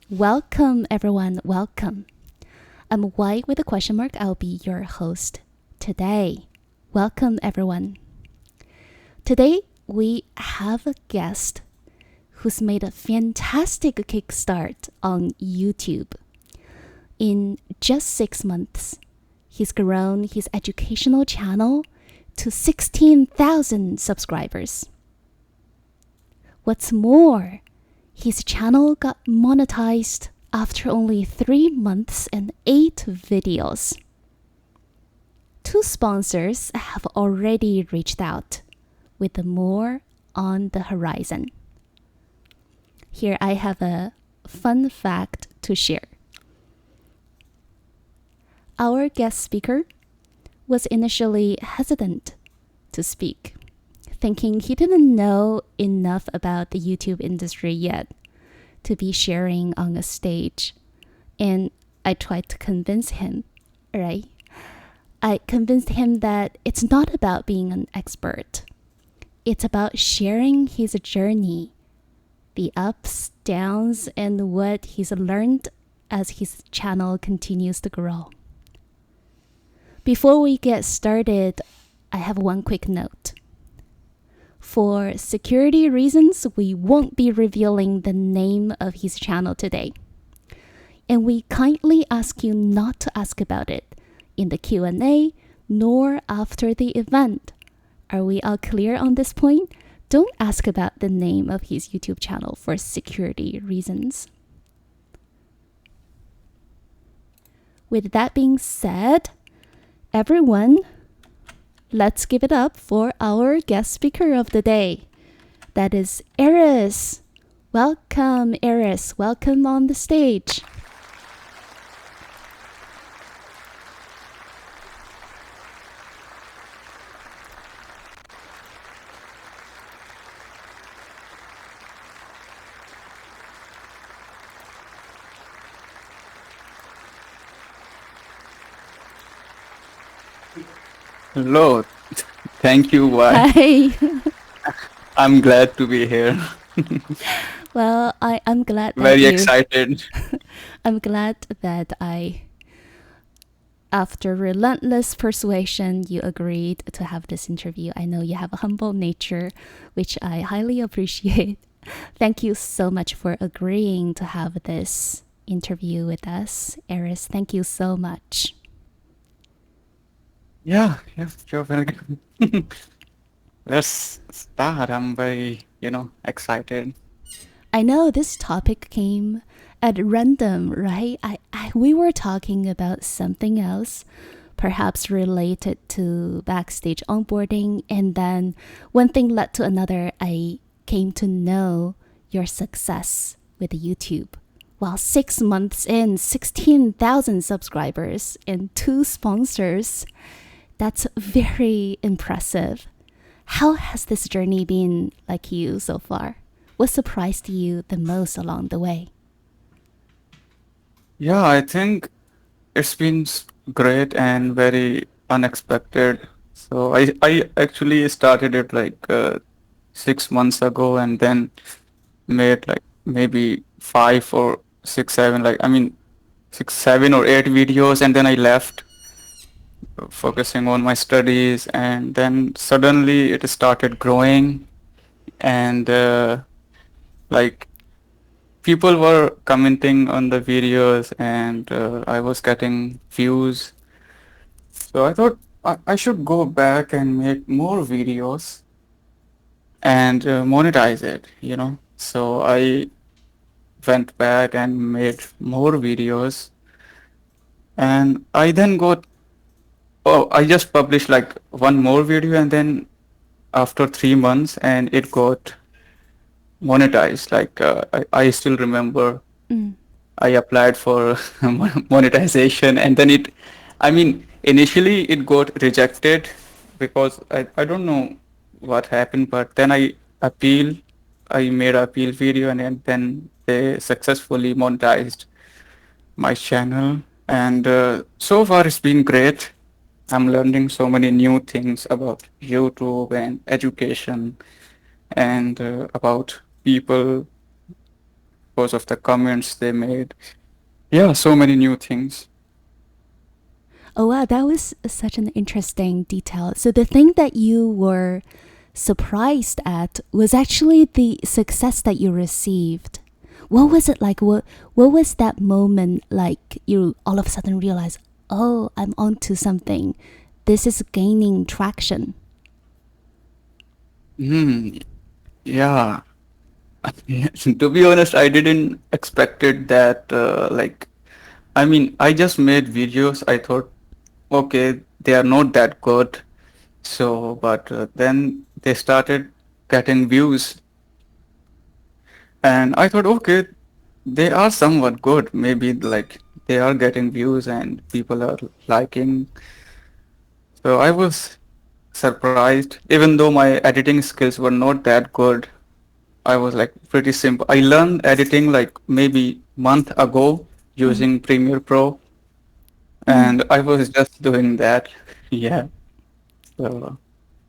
Welcome, everyone. Welcome. I'm White with a question mark. I'll be your host today. Welcome, everyone. Today, we have a guest who's made a fantastic kickstart on YouTube. In just 6 months, he's grown his educational channel to 16,000 subscribers. What's more, his channel got monetized after only 3 months and 8 videos. 2 sponsors have already reached out, with more on the horizon. Here I have a fun fact to share. Our guest speaker was initially hesitant to speak, thinking he didn't know enough about the YouTube industry yet to be sharing on a stage. And I tried to convince him, right? I convinced him that it's not about being an expert. It's about sharing his journey, the ups, downs, and what he's learned as his channel continues to grow. Before we get started, I have one quick note. For security reasons, we won't be revealing the name of his channel today. And we kindly ask you not to ask about it in the Q&A nor after the event. Are we all clear on this point? Don't ask about the name of his YouTube channel for security reasons. With that being said, everyone, let's give it up for our guest speaker of the day. That is Aris. Welcome, Aris. Welcome on the stage. Hello, thank you. Why? Hi. I'm glad to be here. Well, I'm glad that Very you... excited. I'm glad that after relentless persuasion, you agreed to have this interview. I know you have a humble nature, which I highly appreciate. Thank you so much for agreeing to have this interview with us. Aris, thank you so much. Yeah, you're very good. Let's start. I'm very, excited. I know this topic came at random, right? We were talking about something else, perhaps related to backstage onboarding, and then one thing led to another. I came to know your success with YouTube. While 6 months in, 16,000 subscribers and 2 sponsors, that's very impressive. How has this journey been like you so far? What surprised you the most along the way? Yeah, I think it's been great and very unexpected. So I actually started it like 6 months ago and then made like maybe 5 or 6, 7, 6, 7 or 8 videos, and then I left focusing on my studies, and then suddenly it started growing, and like people were commenting on the videos, and I was getting views. So I thought I should go back and make more videos and monetize it. So I went back and made more videos, and I then got, oh, I just published like one more video, and then after 3 months, and it got monetized. Like I still remember Mm. I applied for monetization, and then initially it got rejected because I don't know what happened, but then I made an appeal video, and then they successfully monetized my channel. And so far it's been great. I'm learning so many new things about YouTube and education, and about people because of the comments they made. Yeah, so many new things. Oh wow, that was such an interesting detail. So the thing that you were surprised at was actually the success that you received. What was it like? What was that moment like? You all of a sudden realize, oh, I'm onto something. This is gaining traction. Hmm. Yeah. To be honest, I didn't expected that. I mean, I just made videos. I thought, okay, they are not that good. So, but then they started getting views, and I thought, okay, they are somewhat good. Maybe like they are getting views and people are liking. So I was surprised, even though my editing skills were not that good. I was like pretty simple. I learned editing like maybe month ago Mm, using Premiere Pro, mm, and I was just doing that. Yeah. So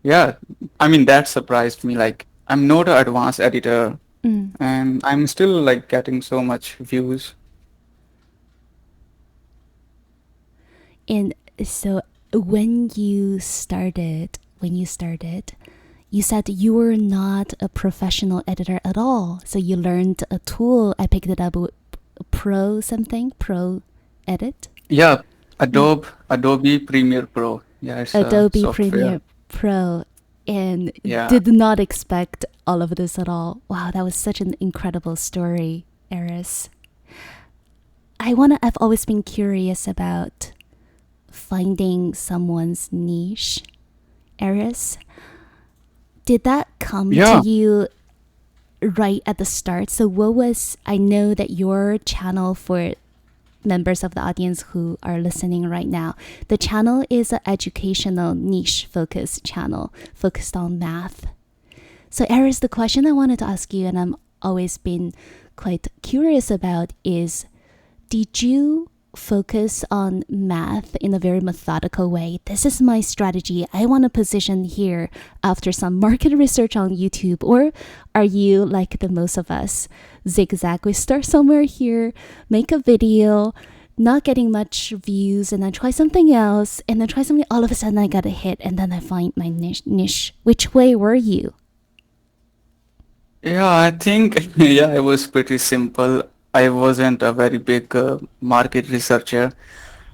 yeah, I mean that surprised me. Like I'm not an advanced editor, mm. and I'm still like getting so much views. And so when you started, you said you were not a professional editor at all. So you learned a tool. I picked it up with Pro something, Pro Edit. Yeah, Mm. Adobe Premiere Pro. Yeah, it's a Adobe software. Premiere Pro, and Yeah. did not expect all of this at all. Wow, that was such an incredible story, Eris. I've always been curious about finding someone's niche. Eris, did that come to Yeah. you right at the start? So I know that your channel, for members of the audience who are listening right now, the channel is an educational niche focused channel focused on math. So Aris, the question I wanted to ask you, and I'm always been quite curious about, is did you focus on math in a very methodical way? This is my strategy. I want to position here after some market research on YouTube. Or are you like the most of us, zigzag? We start somewhere here, make a video, not getting much views, and then try something else, and then try something. All of a sudden, I got a hit, and then I find my niche. Which way were you? Yeah, I think yeah, it was pretty simple. I wasn't a very big market researcher.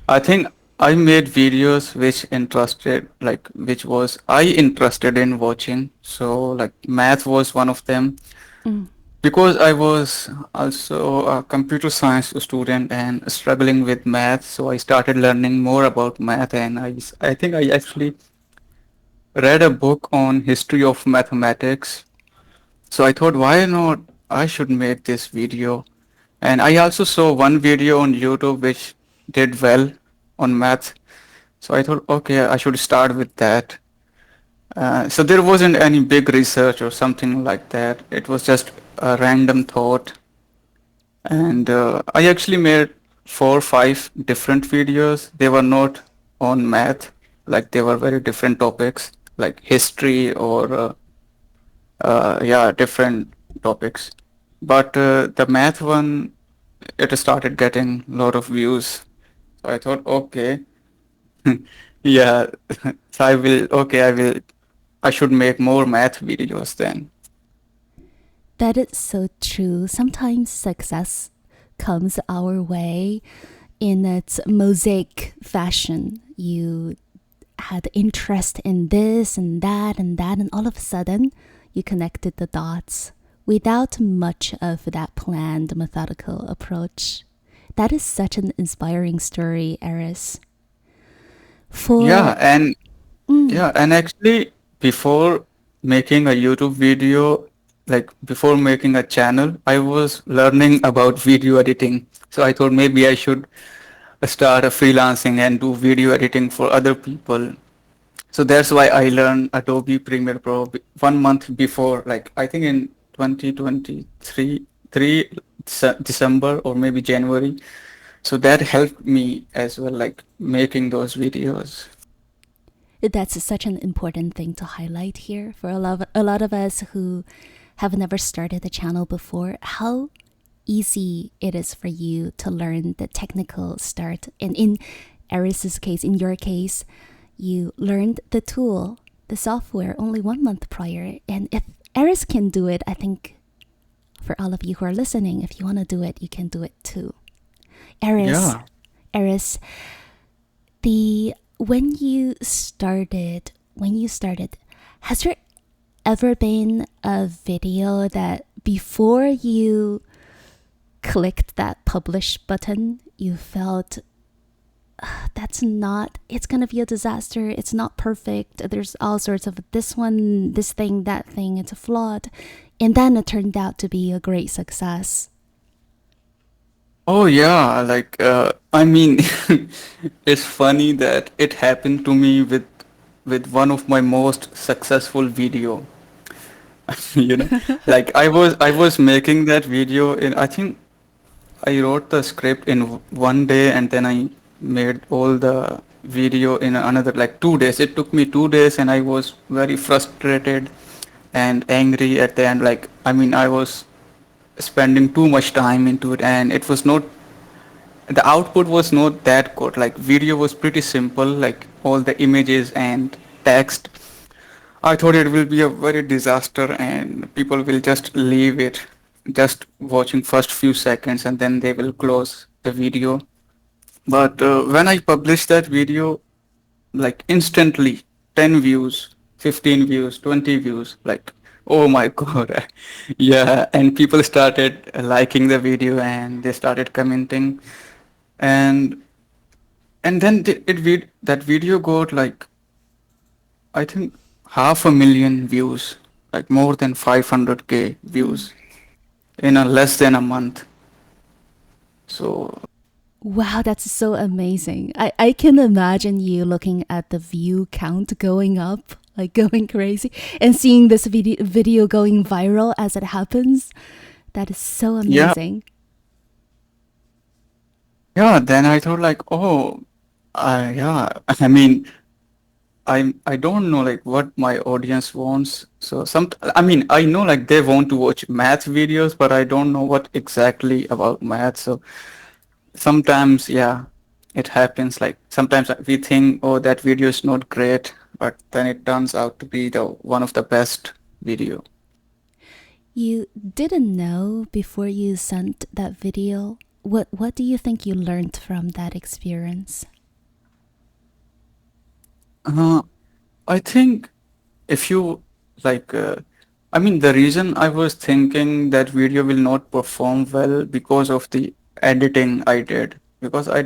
I think I made videos which was I interested in watching. So like math was one of them Mm. because I was also a computer science student and struggling with math. So I started learning more about math, and I think I actually read a book on history of mathematics. So I thought, why not? I should make this video. And I also saw one video on YouTube which did well on math. So I thought, okay, I should start with that. So there wasn't any big research or something like that. It was just a random thought. And I actually made 4 or 5 different videos. They were not on math, like they were very different topics, like history or yeah, different topics. But the math one, it started getting a lot of views. So I thought, okay, yeah, so I should make more math videos then. That is so true. Sometimes success comes our way in its mosaic fashion. You had interest in this and that and that, and all of a sudden you connected the dots without much of that planned, methodical approach. That is such an inspiring story, Eris. For Yeah, and mm, yeah, and actually before making a YouTube video, like before making a channel, I was learning about video editing. So I thought maybe I should start a freelancing and do video editing for other people. So that's why I learned Adobe Premiere Pro 1 month before, like I think in 2023, December or maybe January. So that helped me as well, like making those videos. that's such an important thing to highlight here for a lot of us who have never started a channel before. How easy it is for you to learn the technical start. And in Aris's case, in your case, you learned the tool, the software only 1 month prior. And if Aris can do it, I think for all of you who are listening, if you want to do it, you can do it too. Aris, Yeah. Aris, the when you started, has there ever been a video that before you clicked that publish button, you felt that's not, it's gonna be a disaster, it's not perfect, there's all sorts of this one, this thing, that thing, it's flawed, and then it turned out to be a great success? Oh yeah, like I mean, it's funny that it happened to me with one of my most successful video. You know, like I was making that video in, I think I wrote the script in one day, and then I made all the video in another like 2 days. It took me 2 days, and I was very frustrated and angry at the end. Like, I mean, I was spending too much time into it, and it was not, the output was not that good. Like, video was pretty simple, like all the images and text. I thought it will be a very disaster and people will just leave it, just watching first few seconds and then they will close the video. But when I published that video, like instantly 10 views, 15 views, 20 views, like, oh my God. Yeah, and people started liking the video and they started commenting, and then that video got like, I think, 500,000 views, like more than 500K Mm. views in a less than a month. So Wow, that's so amazing. I can imagine you looking at the view count going up, like going crazy, and seeing this video going viral as it happens. That is so yeah, amazing. yeah. Then I thought like, oh, yeah. I mean, I don't know like what my audience wants. So I mean, I know like they want to watch math videos, but I don't know what exactly about math. So sometimes, yeah, it happens. Like sometimes we think, oh, that video is not great, but then it turns out to be the one of the best video. You didn't know before you sent that video. What do you think you learned from that experience? Uh, I think if you like, I mean, the reason I was thinking that video will not perform well because of the editing I did. Because I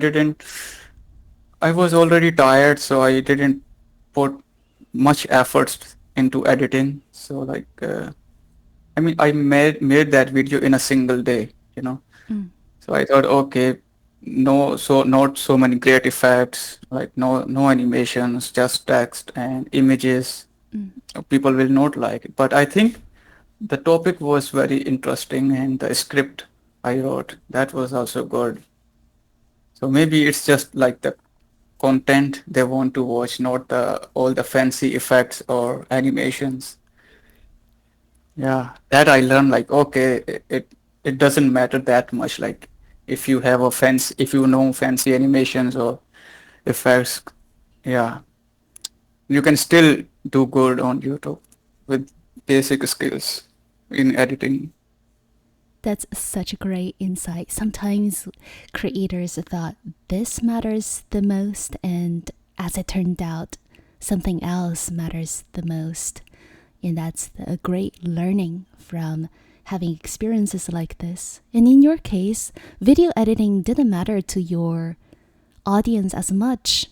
was already tired, so I didn't put much efforts into editing. So like, I mean, I made that video in a single day, you know. Mm, So I thought, okay, no, so not so many great effects, like no animations, just text and images. mm. People will not like it. But I think the topic was very interesting, and the script I wrote, that was also good. So maybe it's just like the content they want to watch, not the all the fancy effects or animations. Yeah, that I learned like, okay, it doesn't matter that much. Like if you have a fancy, if you know fancy animations or effects, yeah, you can still do good on YouTube with basic skills in editing. That's such a great insight. Sometimes creators thought this matters the most, and as it turned out, something else matters the most. And that's a great learning from having experiences like this. And in your case, video editing didn't matter to your audience as much,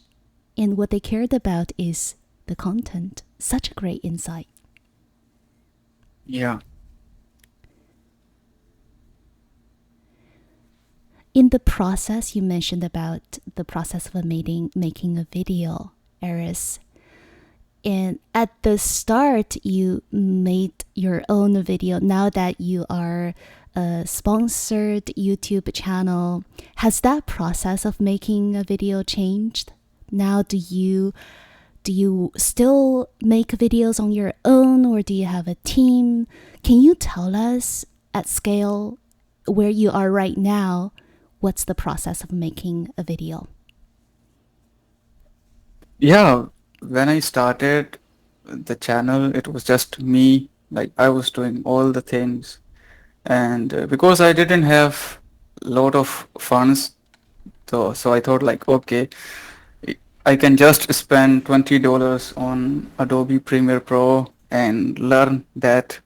and what they cared about is the content. Such a great insight. Yeah. In the process, you mentioned about the process of making a video, Aris. And at the start, you made your own video. Now that you are a sponsored YouTube channel, has that process of making a video changed? Now, do you still make videos on your own, or do you have a team? Can you tell us at scale where you are right now, what's the process of making a video? Yeah, when I started the channel, it was just me. Like I was doing all the things, and because I didn't have a lot of funds, so I thought like, okay, I can just spend $20 on Adobe Premiere Pro and learn that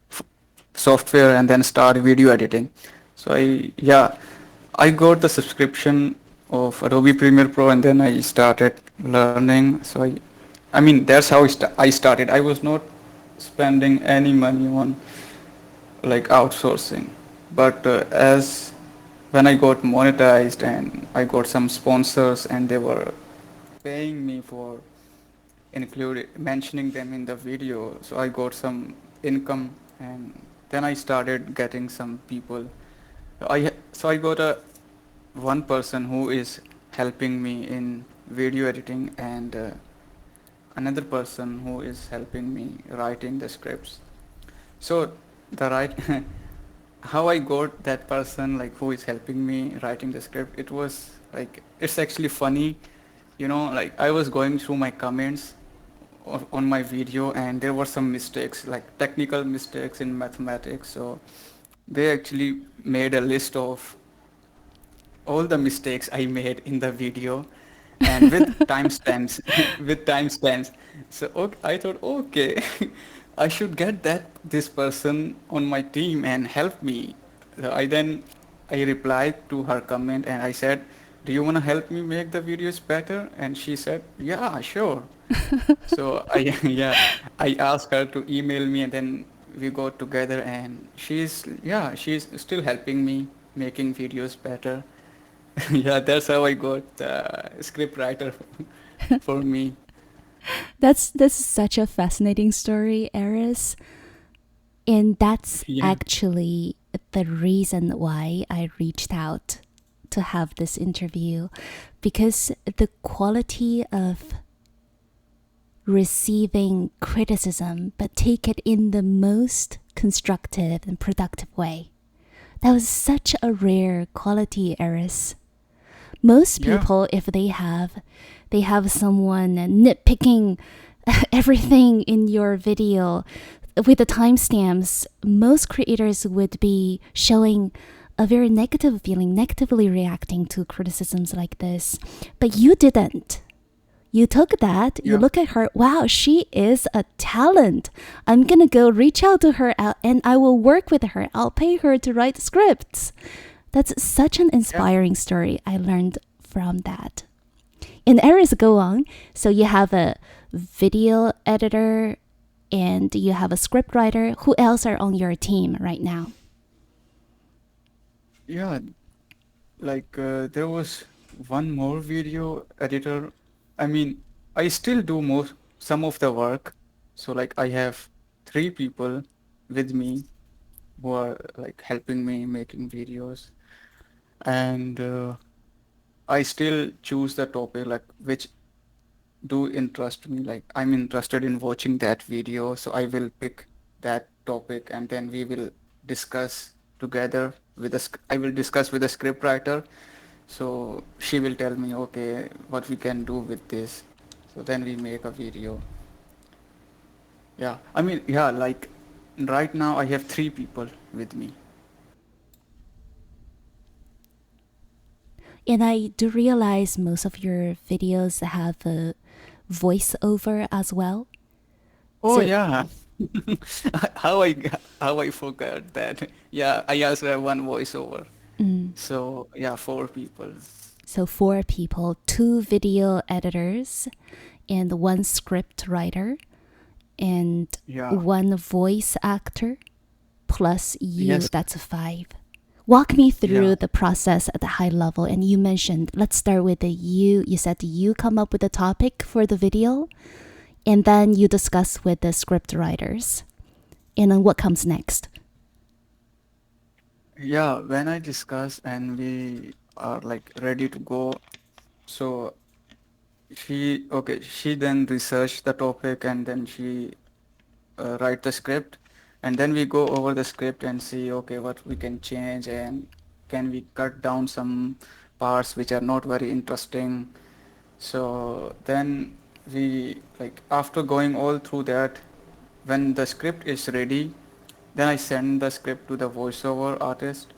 software and then start video editing. So I got the subscription of Adobe Premiere Pro and then I started learning. I mean, that's how I started. I was not spending any money on like outsourcing, but as when I got monetized and I got some sponsors and they were paying me for include mentioning them in the video, so I got some income and then I started getting some people. I got a one person who is helping me in video editing and another person who is helping me writing the scripts. So the right how I got that person like who is helping me writing the script, it was like it's actually funny, like I was going through my comments on my video and there were some mistakes like technical mistakes in mathematics, so they actually made a list of all the mistakes I made in the video and with timestamps with timestamps. So okay, I thought okay, I should get this person on my team and help me. So I replied to her comment and I said, do you want to help me make the videos better? And she said, yeah, sure. So I yeah, I asked her to email me and then we got together and she's still helping me making videos better. Yeah, that's how I got script writer for me. That's such a fascinating story, Aris. And that's Yeah. actually the reason why I reached out to have this interview, because the quality of receiving criticism, but take it in the most constructive and productive way. That was such a rare quality, Eris. Most Yeah. people, if they have someone nitpicking everything in your video with the timestamps, most creators would be showing a very negative feeling, negatively reacting to criticisms like this. But you didn't. You took that, you Yeah. look at her, wow, she is a talent. I'm gonna go reach out to her and I will work with her. I'll pay her to write scripts. That's such an Yeah. inspiring story. I learned from that. In Aries, go on. So you have a video editor and you have a script writer. Who else are on your team right now? Yeah. Like there was one more video editor. I mean, I still do most some of the work. So like I have three people with me who are like helping me making videos, and I still choose the topic like which do interest me. Like I'm interested in watching that video, so I will pick that topic and then we will discuss together with I will discuss with the script writer. So she will tell me, okay, what we can do with this. So then we make a video. Yeah, I mean, yeah, like right now I have three people with me. And I do realize most of your videos have a voiceover as well. Oh So, yeah. how I how I forgot that. Yeah, I also have one voiceover. mm, So yeah, four people. so four people, two video editors, and one script writer, and Yeah. one voice actor, plus you. Yes. That's five. Walk me Yeah. through the process at the high level. And you mentioned, let's start with the you. You said you come up with a topic for the video, and then you discuss with the script writers. And then what comes next? Yeah, when I discuss and we are like ready to go, so she then research the topic and then she write the script and then we go over the script and see okay what we can change and can we cut down some parts which are not very interesting. So then we, like, after going all through that, when the script is ready, then I send the script to the voiceover artist,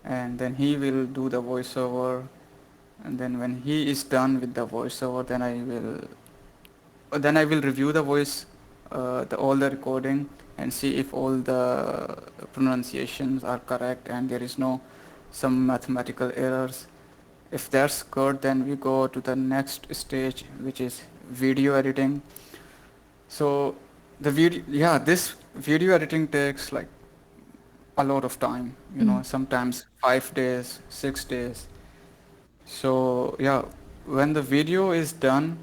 and then he will do the voiceover. And then when he is done with the voiceover, then I will review the voice, all the recording, and see if all the pronunciations are correct and there is no some mathematical errors. If that's good, then we go to the next stage, which is video editing. So the video, yeah, this video editing takes like a lot of time, Mm. sometimes 5 days, 6 days. So yeah, when the video is done,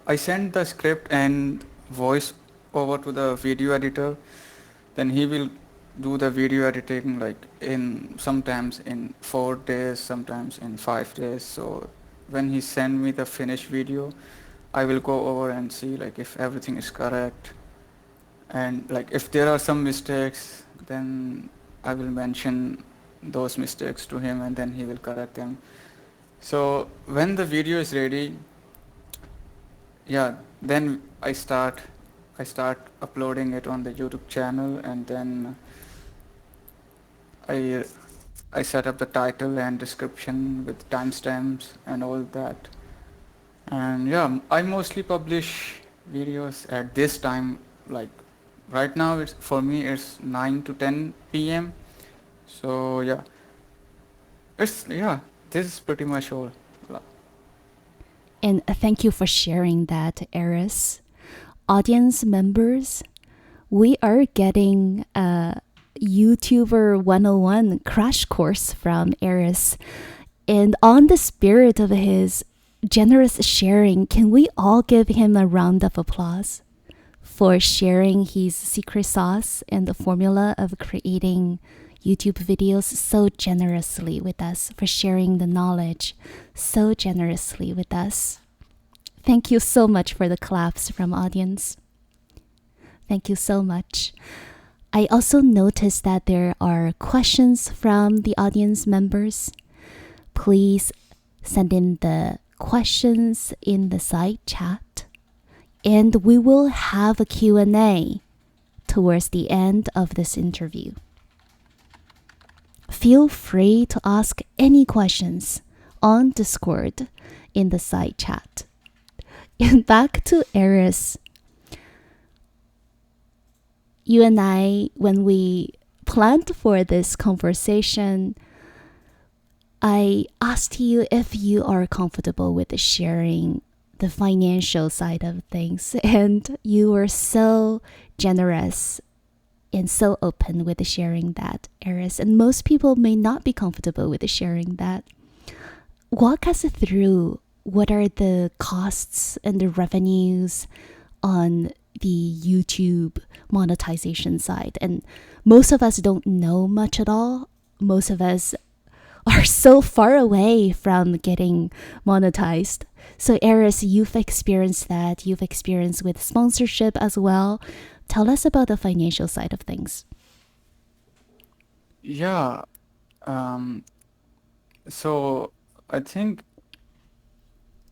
I send the script and voice over to the video editor. Then he will do the video editing, like, in sometimes in 4 days, sometimes in 5 days. So when he send me the finished video, I will go over and see like if everything is correct, and like if there are some mistakes, then I will mention those mistakes to him, and then he will correct them. So when the video is ready, yeah, then I start uploading it on the YouTube channel, and then I I set up the title and description with timestamps and all that. And yeah, I mostly publish videos at this time. Like right now, it's for me it's 9 to 10 p.m. So yeah, this is pretty much all. And thank you for sharing that, Aris. Audience members, we are getting a YouTuber 101 crash course from Aris. And on the spirit of his generous sharing, can we all give him a round of applause for sharing his secret sauce and the formula of creating YouTube videos so generously with us, for sharing the knowledge so generously with us? Thank you so much for the claps from audience. Thank you so much. I also noticed that there are questions from the audience members. Please send in the questions in the side chat, and we will have a Q&A towards the end of this interview. Feel free to ask any questions on Discord in the side chat. And back to Aris. You and I, when we planned for this conversation, I asked you if you are comfortable with sharing the financial side of things, and you were so generous and so open with sharing that, Aris. And most people may not be comfortable with sharing that. Walk us through what are the costs and the revenues on the YouTube monetization side. And most of us don't know much at all. Most of us are so far away from getting monetized. So Aris, you've experienced that. You've experienced with sponsorship as well. Tell us about the financial side of things. Yeah. Um, so I think,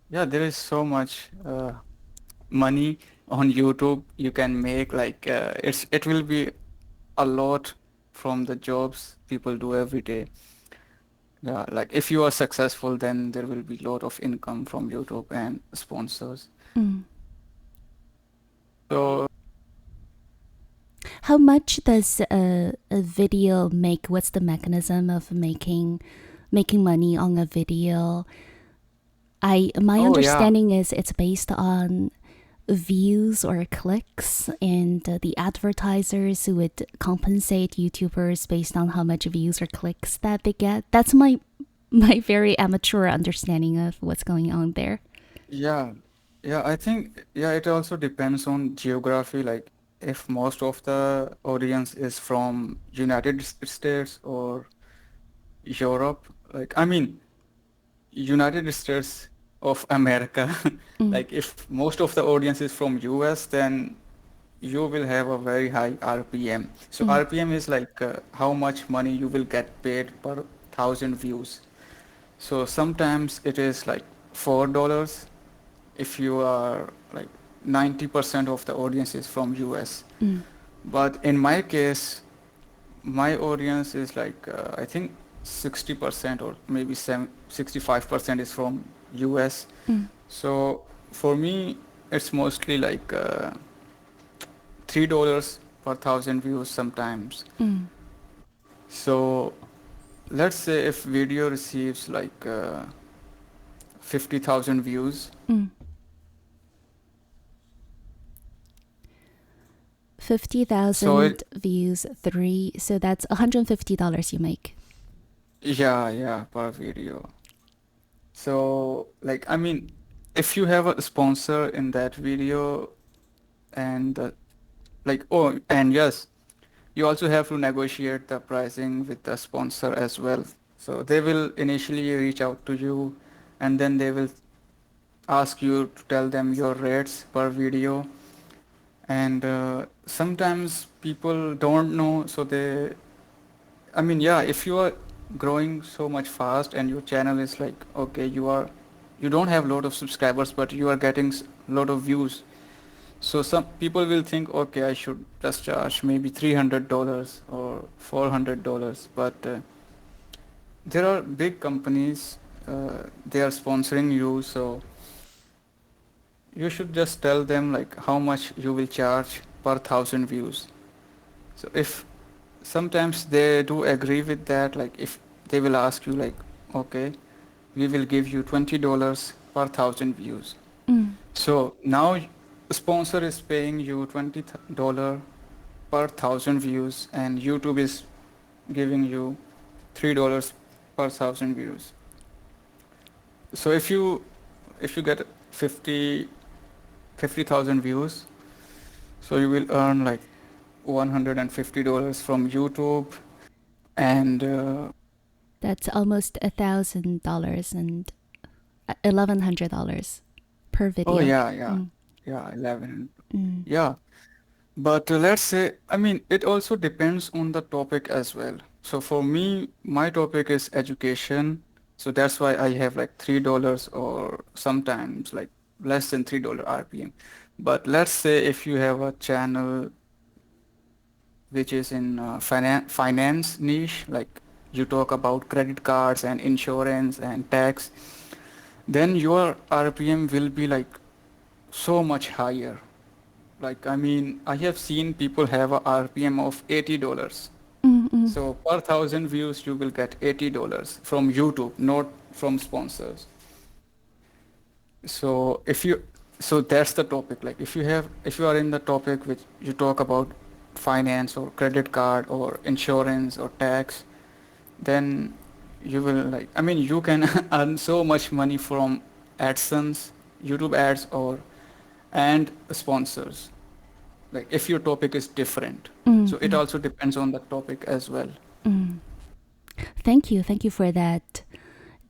yeah, there is so much money on YouTube you can make. Like it will be a lot from the jobs people do every day. Yeah, like if you are successful, then there will be a lot of income from YouTube and sponsors. Mm. So How much does a video make? What's the mechanism of making money on a video? My oh yeah, understanding is it's based on views or clicks, and the advertisers would compensate YouTubers based on how much views or clicks that they get. That's my very amateur understanding of what's going on there. yeah, yeah. I think, yeah, it also depends on geography. Like if most of the audience is from United States or Europe, like I mean United States of America. Mm. Like if most of the audience is from US, then you will have a very high RPM. So Mm, RPM is like how much money you will get paid per thousand views. So sometimes it is like $4 if you are like 90% of the audience is from US. mm, But in my case, my audience is like I think 60% or maybe 65% is from US. mm, So for me, it's mostly like $3 per thousand views sometimes. mm, So let's say if video receives like 50,000 views, mm. so it 50,000 views, three. So that's $150 you make. yeah per video. So like I mean, if you have a sponsor in that video and like oh and yes, you also have to negotiate the pricing with the sponsor as well. So they will initially reach out to you and then they will ask you to tell them your rates per video. And sometimes people don't know, so they, I mean, yeah, if you are growing so much fast and your channel is like, okay, you don't have a lot of subscribers, but you are getting a lot of views. So some people will think, okay, I should just charge maybe $300 or $400, but there are big companies, they are sponsoring you, so you should just tell them like how much you will charge per thousand views. So if sometimes they do agree with that, like if they will ask you like, okay, we will give you $20 per thousand views. Mm. So now sponsor is paying you $20 per thousand views and YouTube is giving you $3 per thousand views. So if you get 50,000 views, so you will earn like $150 from YouTube and That's almost $1,000 and $1,100 per oh video. yeah 11 Mm, yeah. But let's say, I mean, it also depends on the topic as well. So for me, my topic is education. So that's why I have like $3 or sometimes like less than $3 RPM. But let's say if you have a channel which is in finance niche, like you talk about credit cards and insurance and tax, then your RPM will be like so much higher. Like, I mean, I have seen people have a RPM of $80. mm, mm, So per thousand views, you will get $80 from YouTube, not from sponsors. So if you, so that's the topic. Like if you are in the topic which you talk about finance or credit card or insurance or tax, then you will like, I mean, you can earn so much money from AdSense, YouTube ads and sponsors. Like if your topic is different. mm, So it mm, also depends on the topic as well. mm. Thank you for that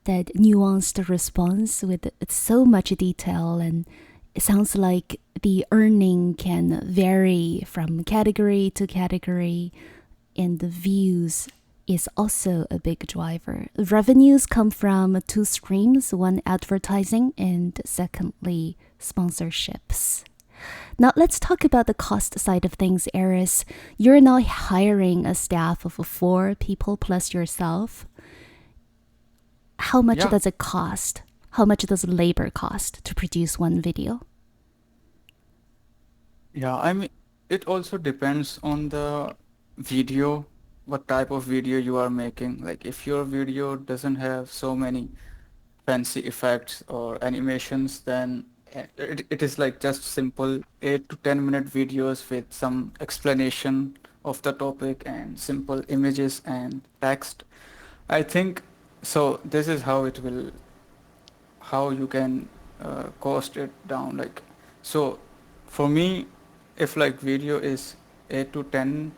nuanced response with so much detail, and it sounds like the earning can vary from category to category, and the views is also a big driver. Revenues come from two streams: one advertising and secondly sponsorships. Now let's talk about the cost side of things, Aris. You're now hiring a staff of 4 people plus yourself. How much Yeah. does it cost? How much does labor cost to produce one video? Yeah, I mean, it also depends on the video, what type of video you are making. Like if your video doesn't have so many fancy effects or animations, then it is like just simple 8 to 10 minute videos with some explanation of the topic and simple images and text. I think so. This is how it will, how you can cost it down. Like so, for me, if like video is 8 to 10,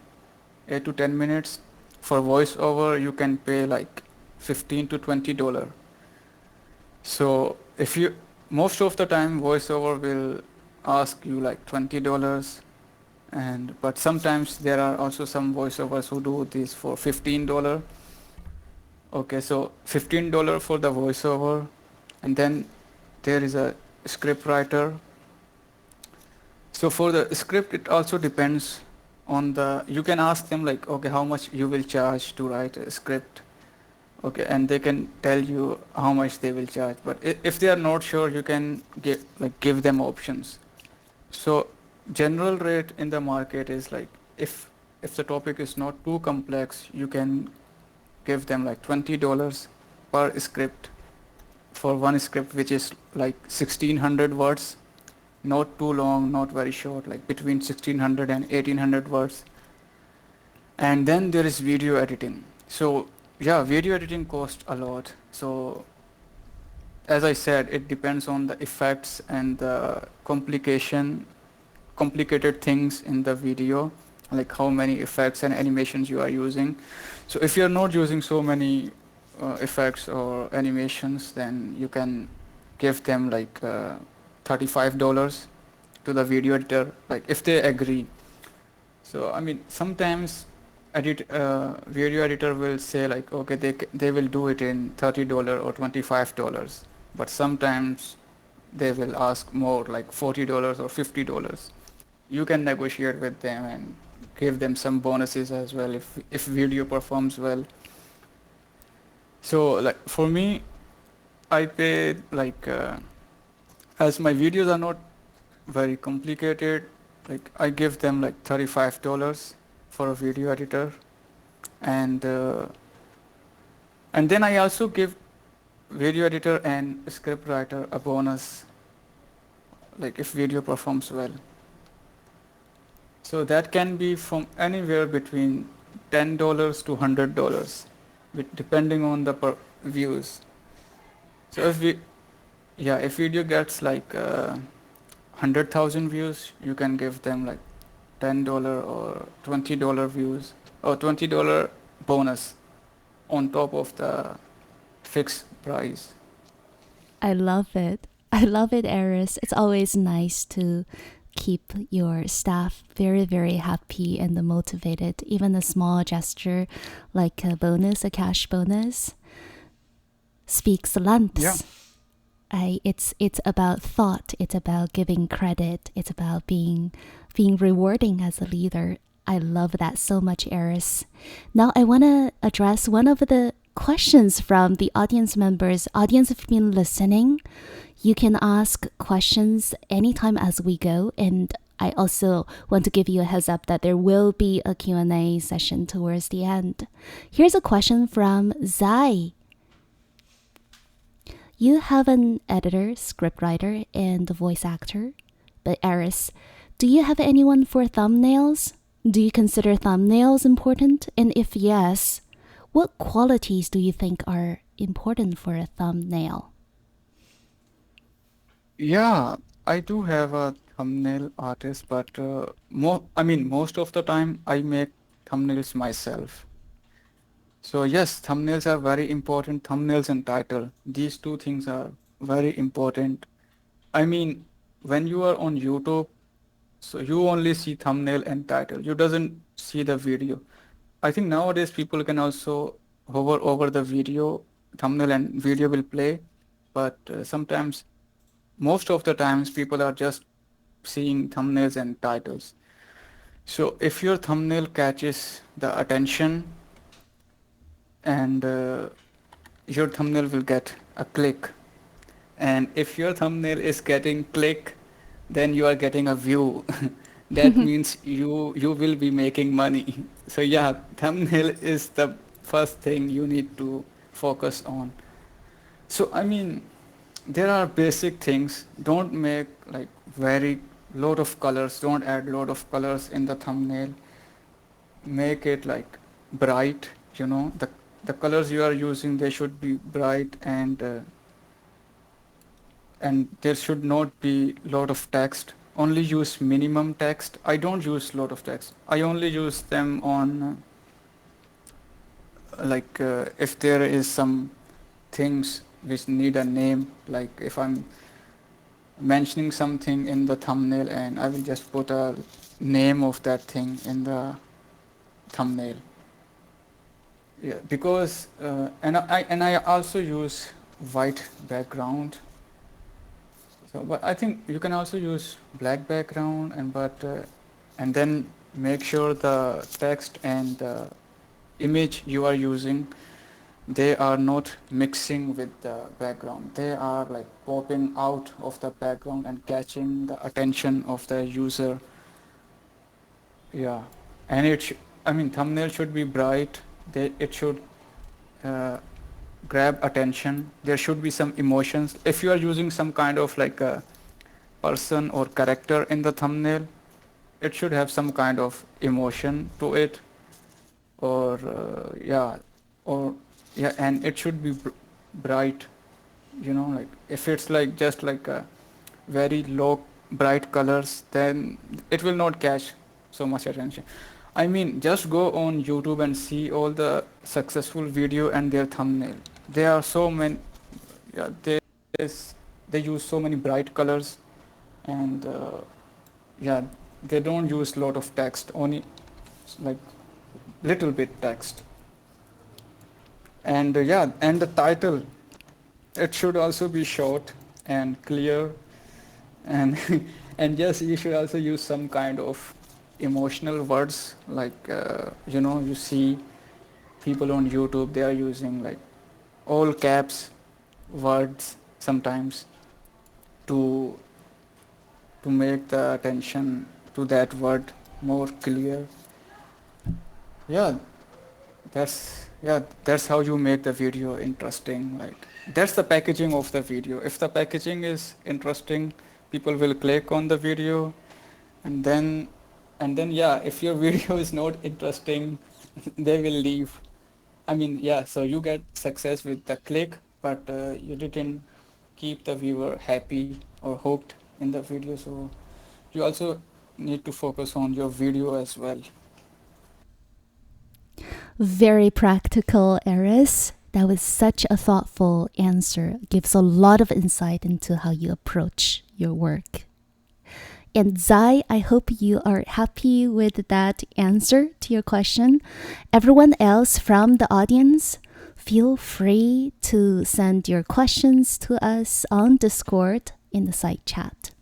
8 to 10 minutes, for voiceover you can pay like 15 to $20. So if you most of the time voiceover will ask you like $20 And but sometimes there are also some voiceovers who do this for $15. Okay, so $15 for the voiceover, and then there is a script writer. So for the script, it also depends on the. You can ask them like, okay, how much you will charge to write a script. Okay, and they can tell you how much they will charge. But if they are not sure, you can give them options. So general rate in the market is like, if the topic is not too complex, you can give them like $20 per script for one script, which is like 1600 words, not too long, not very short, like between 1600 and 1800 words. And then there is video editing. So yeah, video editing costs a lot. So as I said, it depends on the effects and the complicated things in the video, like how many effects and animations you are using. So if you're not using so many effects or animations, then you can give them like $35 to the video editor, like if they agree. So I mean, sometimes video editor will say like, okay, they will do it in $30 or $25, but sometimes they will ask more, like $40 or $50. You can negotiate with them and give them some bonuses as well if video performs well. So like for me, I pay like as my videos are not very complicated, like I give them like $35 for a video editor, and then I also give video editor and script writer a bonus, like if video performs well. So that can be from anywhere between $10 to $100, depending on the views. So if video gets like 100,000 views, you can give them like $10 or $20 views or $20 bonus on top of the fixed price. I love it. I love it, Aris. It's always nice to keep your staff very, very happy and motivated. Even a small gesture like a bonus, a cash bonus, speaks lengths. Yeah. It's about thought. It's about giving credit. It's about being rewarding as a leader. I love that so much, Aris. Now I want to address one of the questions from the audience members. Audience, if you've been listening, you can ask questions anytime as we go. And I also want to give you a heads up that there will be a Q&A session towards the end. Here's a question from Zai. You have an editor, scriptwriter, and a voice actor. But Aris, do you have anyone for thumbnails? Do you consider thumbnails important? And if yes, what qualities do you think are important for a thumbnail? Yeah, I do have a thumbnail artist, but most of the time I make thumbnails myself. So yes, thumbnails are very important. Thumbnails and title, these two things are very important. I mean, when you are on YouTube, so you only see thumbnail and title. You doesn't see the video. I think nowadays people can also hover over the video, thumbnail and video will play, but sometimes, most of the times, people are just seeing thumbnails and titles. So if your thumbnail catches the attention, and your thumbnail will get a click, and if your thumbnail is getting click, then you are getting a view. That means you will be making money. So yeah, thumbnail is the first thing you need to focus on. So I mean, there are basic things. Don't make like very lot of colors. Don't add lot of colors in the thumbnail. Make it like bright. The colors you are using, they should be bright, and there should not be lot of text. Only use minimum text. I don't use lot of text. I only use them on if there is some things which need a name, like if I'm mentioning something in the thumbnail, and I will just put a name of that thing in the thumbnail. Yeah, because and I also use white background. So, but I think you can also use black background, and then make sure the text and the image you are using, they are not mixing with the background. They are like popping out of the background and catching the attention of the user. Yeah, and I mean, thumbnail should be bright. It should uh, grab attention. There should be some emotions. If you are using some kind of like a person or character in the thumbnail, it should have some kind of emotion to it, or or yeah, and it should be bright. Like if it's like just like a very low bright colors, then it will not catch so much attention. I mean, just go on YouTube and see all the successful video and their thumbnail. There are so many. Yeah, is they use so many bright colors, and yeah, they don't use lot of text, only like little bit text. And yeah, and the title, it should also be short and clear, and and yes, you should also use some kind of emotional words, like you see people on YouTube, they are using like all caps words sometimes to make the attention to that word more clear. Yeah, that's how you make the video interesting. Like that's the packaging of the video. If the packaging is interesting, people will click on the video, and then yeah, if your video is not interesting, they will leave. I mean, yeah, so you get success with the click, but you didn't keep the viewer happy or hooked in the video. So you also need to focus on your video as well. Very practical, Aris. That was such a thoughtful answer. Gives a lot of insight into how you approach your work. And Zai, I hope you are happy with that answer to your question. Everyone else from the audience, feel free to send your questions to us on Discord in the side chat.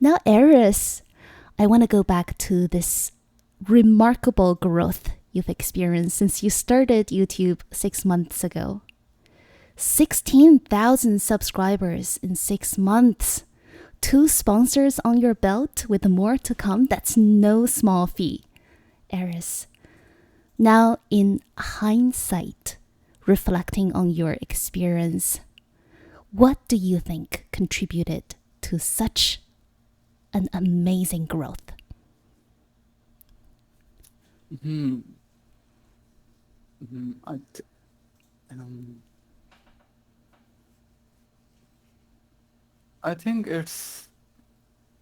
Now, Aris, I want to go back to this remarkable growth you've experienced since you started YouTube 6 months ago. 16,000 subscribers in 6 months. 2 sponsors on your belt with more to come. That's no small feat, Aris. Now, in hindsight, reflecting on your experience, what do you think contributed to such an amazing growth? Hmm. Hmm. Um, I think it's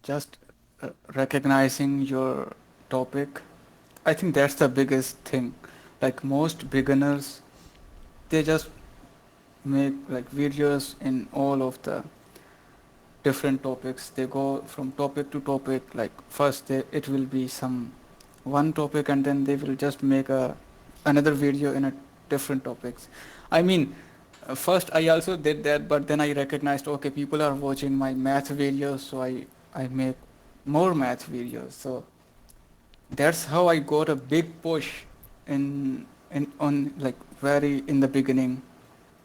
just recognizing your topic. I think that's the biggest thing. Like most beginners, they just make like videos in all of the different topics. They go from topic to topic. Like first, it will be some one topic, and then they will just make another video in a different topics. I mean, first I also did that, but then I recognized, okay, people are watching my math videos, so I make more math videos. So that's how I got a big push in on like very in the beginning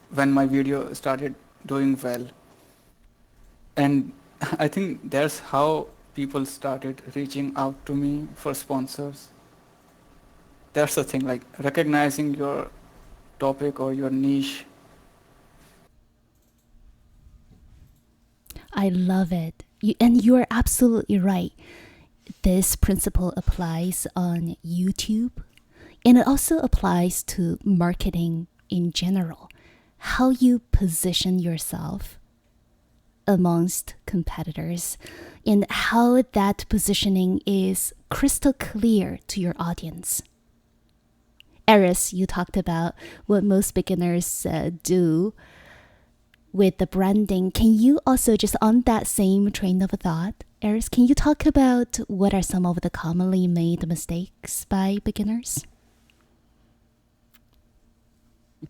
when my video started doing well. And I think that's how people started reaching out to me for sponsors. That's the thing, like recognizing your topic or your niche. I love it. And you are absolutely right. This principle applies on YouTube, and it also applies to marketing in general. How you position yourself amongst competitors, and how that positioning is crystal clear to your audience. Aris, you talked about what most beginners do. with the branding, can you also, just on that same train of thought, Aris, can you talk about what are some of the commonly made mistakes by beginners?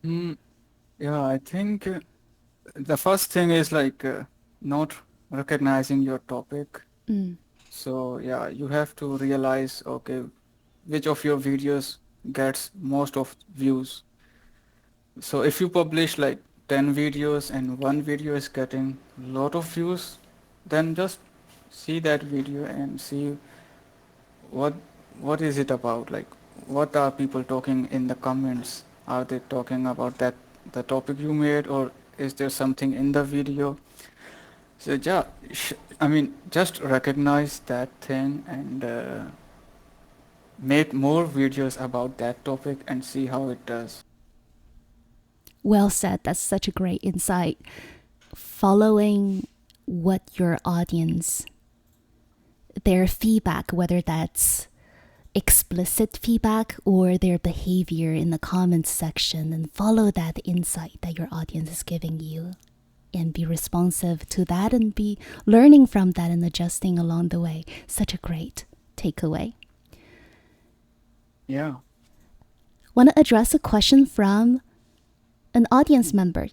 Yeah, I think the first thing is like not recognizing your topic. Mm. So yeah, you have to realize, okay, which of your videos gets most of views. So if you publish like 10 videos and one video is getting a lot of views, then just see that video and see what what is it about? Like what are people talking in the comments? Are they talking about that the topic you made, or is there something in the video? So yeah, I mean just recognize that thing and make more videos about that topic and see how it does. Well said. That's such a great insight. Following what your audience, their feedback, whether that's explicit feedback or their behavior in the comments section, and follow that insight that your audience is giving you and be responsive to that and be learning from that and adjusting along the way. Such a great takeaway. Yeah. Want to address a question from an audience member.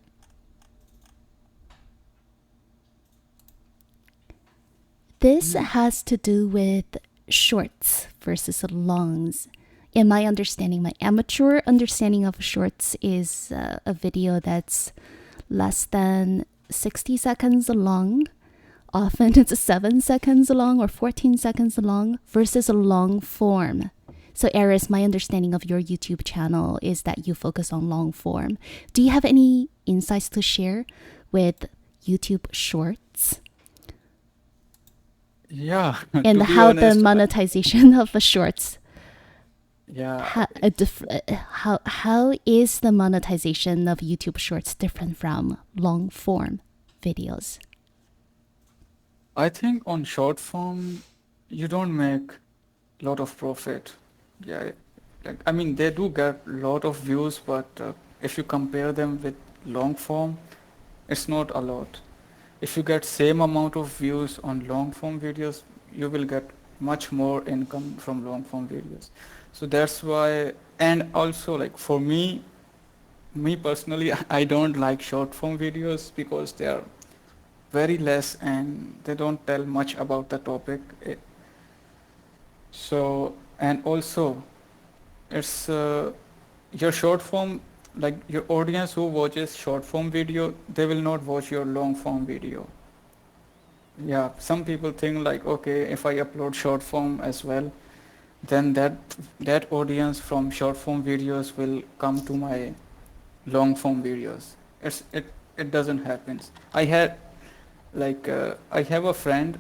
This has to do with shorts versus longs. In my understanding, my amateur understanding of shorts is a video that's less than 60 seconds long. Often it's 7 seconds long or 14 seconds long versus a long form. So Aris, my understanding of your YouTube channel is that you focus on long form. Do you have any insights to share with YouTube shorts? Yeah. And To be how the honest, monetization of the shorts, yeah, how is the monetization of YouTube shorts different from long form videos? I think on short form you don't make a lot of profit. Yeah, like I mean they do get a lot of views, but if you compare them with long form, it's not a lot. If you get same amount of views on long form videos, you will get much more income from long form videos. So that's why, and also like for me personally, I don't like short form videos because they are very less and they don't tell much about the topic. So, and also it's your short form, like your audience who watches short form video, they will not watch your long form video. Yeah, some people think like, okay, if I upload short form as well, then that audience from short form videos will come to my long form videos. It doesn't happen. I had like I have a friend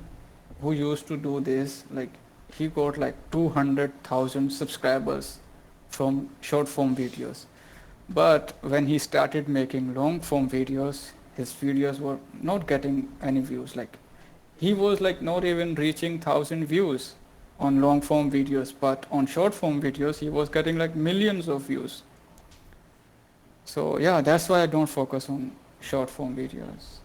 who used to do this. Like he got like 200,000 subscribers from short form videos. But when he started making long form videos, his videos were not getting any views. Like he was like not even reaching 1,000 views on long form videos, but on short form videos he was getting like millions of views. So yeah, that's why I don't focus on short form videos.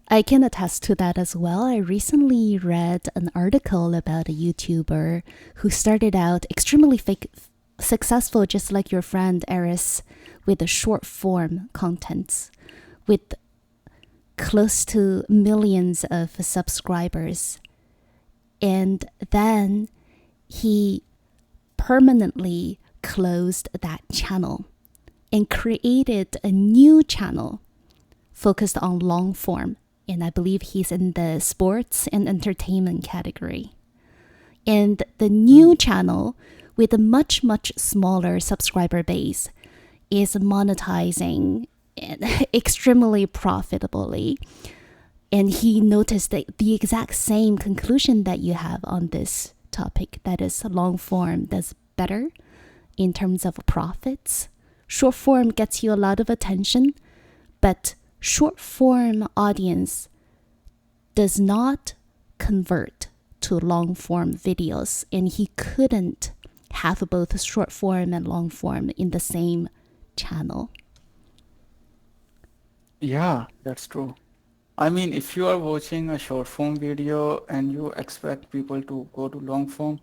I can attest to that as well. I recently read an article about a YouTuber who started out extremely successful, just like your friend Aris, with the short form contents, with close to millions of subscribers. And then he permanently closed that channel and created a new channel focused on long form. And I believe he's in the sports and entertainment category. And the new channel, with a much, much smaller subscriber base, is monetizing extremely profitably. And he noticed that the exact same conclusion that you have on this topic, that is long form does better in terms of profits. Short form gets you a lot of attention, but short form audience does not convert to long form videos, and he couldn't have both short form and long form in the same channel. Yeah, that's true. I mean, if you are watching a short form video and you expect people to go to long form,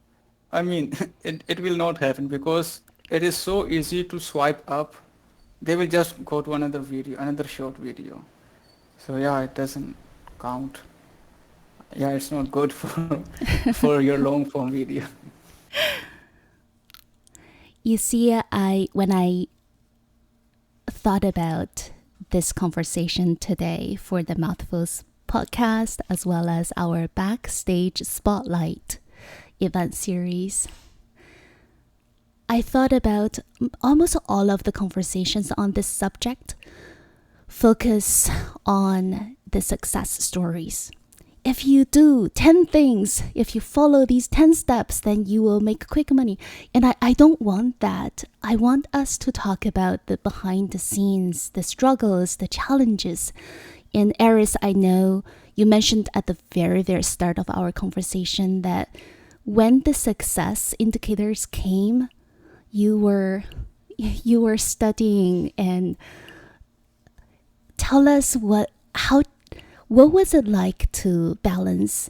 I mean, it will not happen because it is so easy to swipe up. They will just go to another video, another short video. So yeah, it doesn't count. Yeah, it's not good for for your long form video. You see, I when I thought about this conversation today for the Mouthfuls podcast, as well as our backstage spotlight event series, I thought about almost all of the conversations on this subject focus on the success stories. If you do 10 things, if you follow these 10 steps, then you will make quick money. And I don't want that. I want us to talk about the behind the scenes, the struggles, the challenges. And Aris, I know you mentioned at the very, very start of our conversation that when the success indicators came, you were studying. And tell us what was it like to balance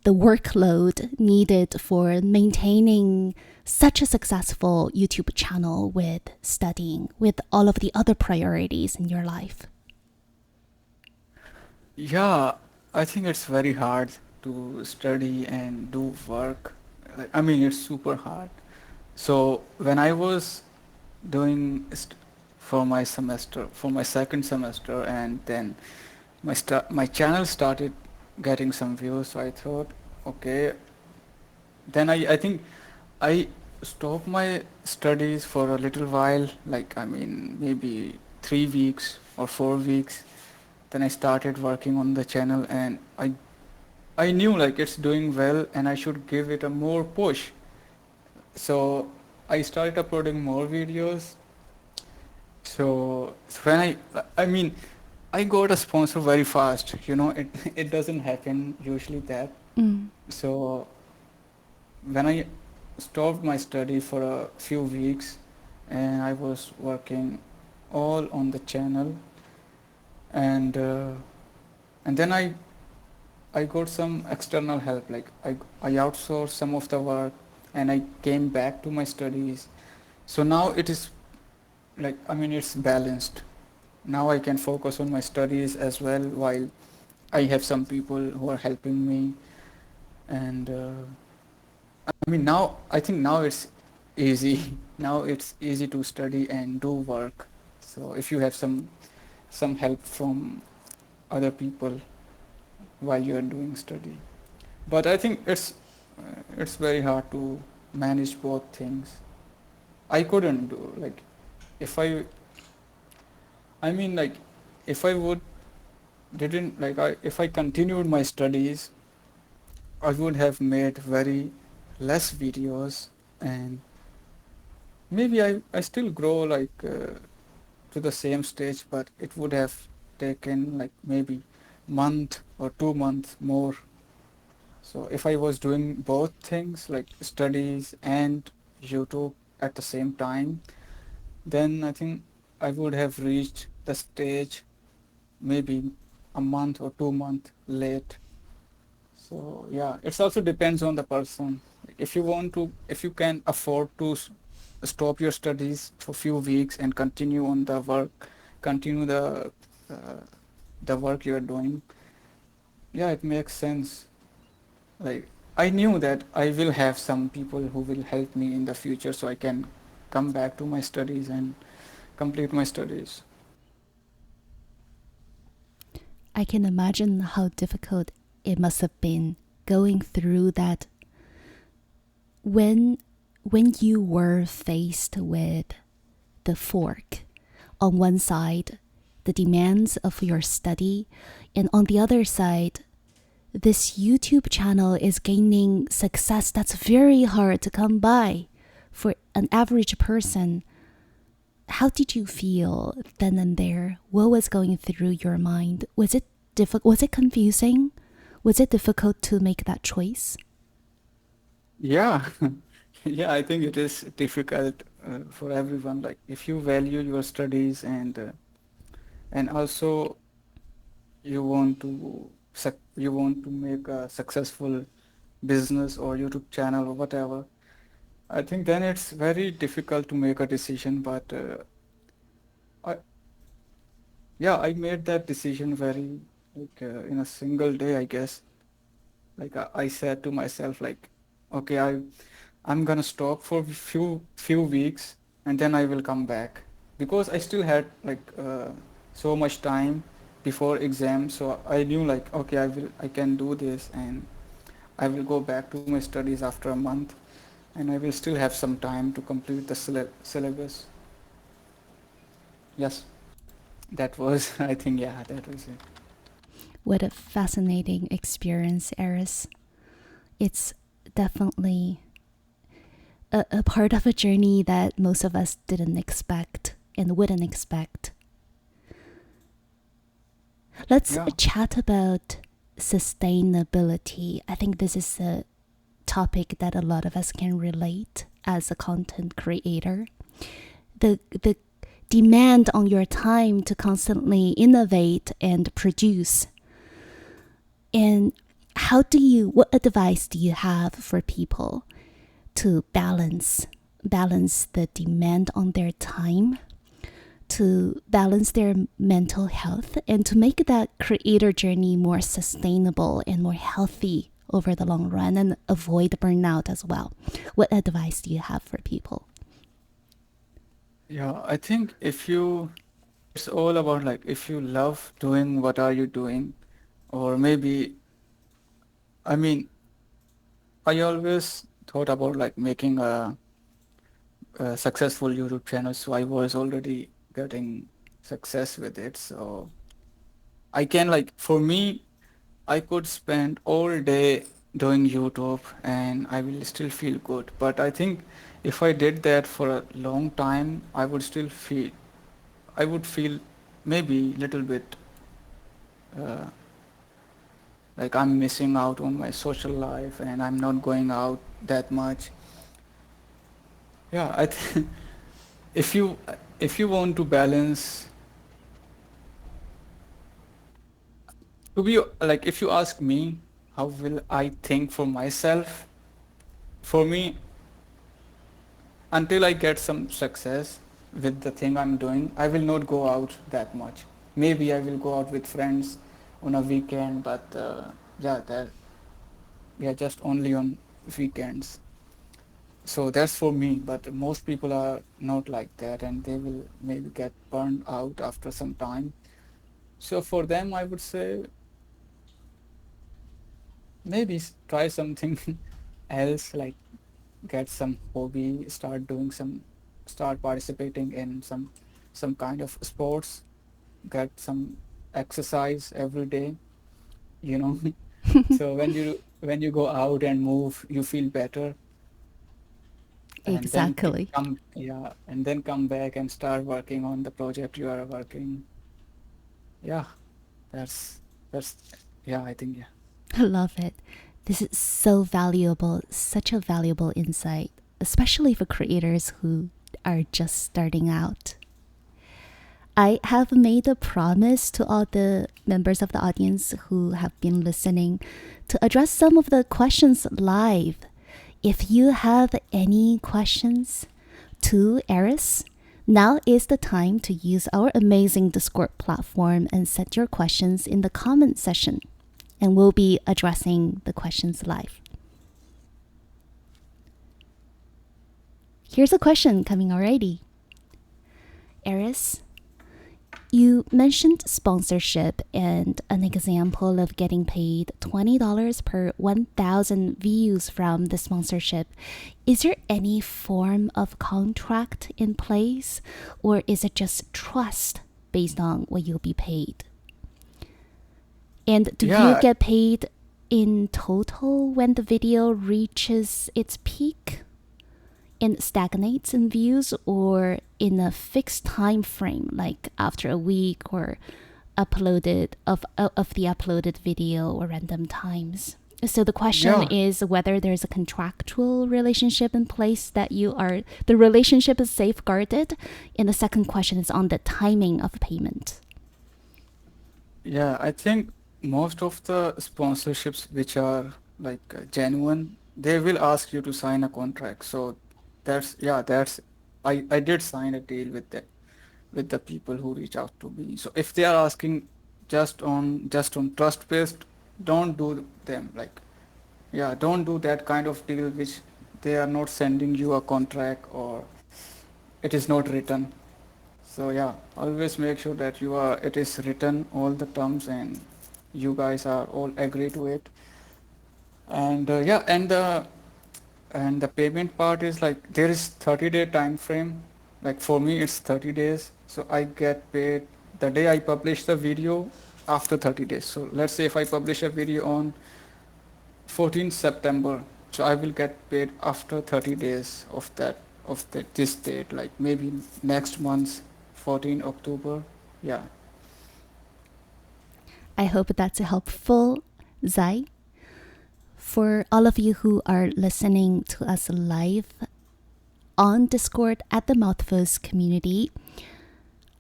the workload needed for maintaining such a successful YouTube channel with studying, with all of the other priorities in your life? Yeah, I think it's very hard to study and do work. I mean, it's super hard. So when I was doing for my semester, for my second semester, and then my channel started getting some views, so I thought, okay. Then I think I stopped my studies for a little while, like I mean maybe 3 weeks or 4 weeks. Then I started working on the channel, and I knew like it's doing well and I should give it a more push. So I started uploading more videos. So when I mean I got a sponsor very fast. It it doesn't happen usually that. Mm. So when I stopped my study for a few weeks, and I was working all on the channel, and then I got some external help. Like I outsourced some of the work, and I came back to my studies. So now it is like I mean it's balanced. Now I can focus on my studies as well while I have some people who are helping me, and I mean now I think now it's easy. Now it's easy to study and do work. So if you have some help from other people while you are doing study. But I think it's very hard to manage both things. I couldn't do like if I mean like if I would didn't like I if I continued my studies, I would have made very less videos, and maybe I still grow like to the same stage, but it would have taken like maybe month or 2 months more. So if I was doing both things like studies and YouTube at the same time, then I think I would have reached the stage maybe a month or 2 months late. So yeah, it also depends on the person. If you can afford to stop your studies for few weeks and continue on the work, continue uh, the work you are doing, yeah, it makes sense. Like I knew that I will have some people who will help me in the future, so I can come back to my studies and complete my studies. I can imagine how difficult it must have been going through that when you were faced with the fork. On one side, the demands of your study, and on the other side, this YouTube channel is gaining success that's very hard to come by for an average person. How did you feel then and there? What was going through your mind? Was it was it confusing? Was it difficult to make that choice? Yeah, yeah, I think it is difficult for everyone. Like if you value your studies and also you want to make a successful business or YouTube channel or whatever, I think then it's very difficult to make a decision. But I yeah, I made that decision very in a single day, I guess. Like I said to myself, like, okay, I'm gonna stop for few weeks and then I will come back because I still had so much time before exam, so I knew like, okay, I can do this and I will go back to my studies after a month and I will still have some time to complete the syllabus. Yes, that was I think yeah, that was it. What a fascinating experience, Aris. It's definitely a part of a journey that most of us didn't expect and wouldn't expect. Let's Yeah. chat about sustainability. I think this is a topic that a lot of us can relate as a content creator. The demand on your time to constantly innovate and produce. And what advice do you have for people to balance the demand on their time, to balance their mental health, and to make that creator journey more sustainable and more healthy over the long run and avoid burnout as well? What advice do you have for people? Yeah, I think it's all about like if you love doing what are you doing, or maybe I mean I always thought about like making a successful YouTube channel, so I was already getting success with it. So I can like for me, I could spend all day doing YouTube and I will still feel good. But I think if I did that for a long time, I would feel maybe little bit uh, like I'm missing out on my social life and I'm not going out that much. Yeah, I think if you if you want to balance, to be like, if you ask me how will I think for myself, for me, until I get some success with the thing I'm doing, I will not go out that much. Maybe I will go out with friends on a weekend, but yeah, that yeah, just only on weekends. So that's for me, but most people are not like that and they will maybe get burned out after some time. So for them, I would say maybe try something else, like get some hobby, start participating in some kind of sports, get some exercise every day, you know. So when you go out and move, you feel better, and then Exactly. come yeah, and then come back and start working on the project you are working. Yeah, that's yeah, I think yeah. I love it. This is so valuable, such a valuable insight, especially for creators who are just starting out. I have made a promise to all the members of the audience who have been listening to address some of the questions live. If you have any questions to Aris, now is the time to use our amazing Discord platform and set your questions in the comment section, and we'll be addressing the questions live. Here's a question coming already. Aris, you mentioned sponsorship and an example of getting paid $20 per 1,000 views from the sponsorship. Is there any form of contract in place, or is it just trust based on what you'll be paid? And do you Yeah, get paid in total when the video reaches its peak and stagnates in views, or in a fixed time frame, like after a week or uploaded of the uploaded video or random times? So the question yeah. is whether there's a contractual relationship in place that the relationship is safeguarded, and the second question is on the timing of payment. Yeah, I think most of the sponsorships which are like genuine, they will ask you to sign a contract. So that's I did sign a deal with the people who reach out to me. So if they are asking just on trust based, don't do them. Like, yeah, don't do that kind of deal which they are not sending you a contract or it is not written. So yeah, always make sure that it is written all the terms and you guys are all agree to it. And yeah, and the payment part is like there is 30-day time frame. Like for me, it's 30 days. So I get paid the day I publish the video after 30 days. So let's say if I publish a video on 14th September, so I will get paid after 30 days of this date, like maybe next month, 14 October. Yeah. I hope that's helpful, Zai. For all of you who are listening to us live on Discord at the Mouthfuls community,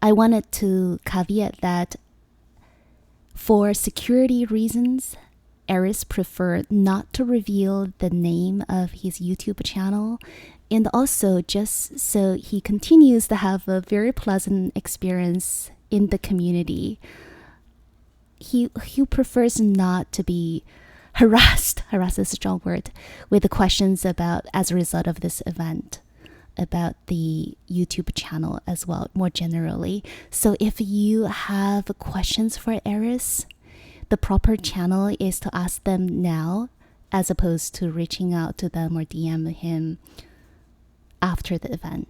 I wanted to caveat that for security reasons, Aris preferred not to reveal the name of his YouTube channel, and also just so he continues to have a very pleasant experience in the community. He prefers not to be harassed is a strong word, with the questions about as a result of this event about the YouTube channel as well, more generally. So if you have questions for Aris, the proper channel is to ask them now as opposed to reaching out to them or DM him after the event.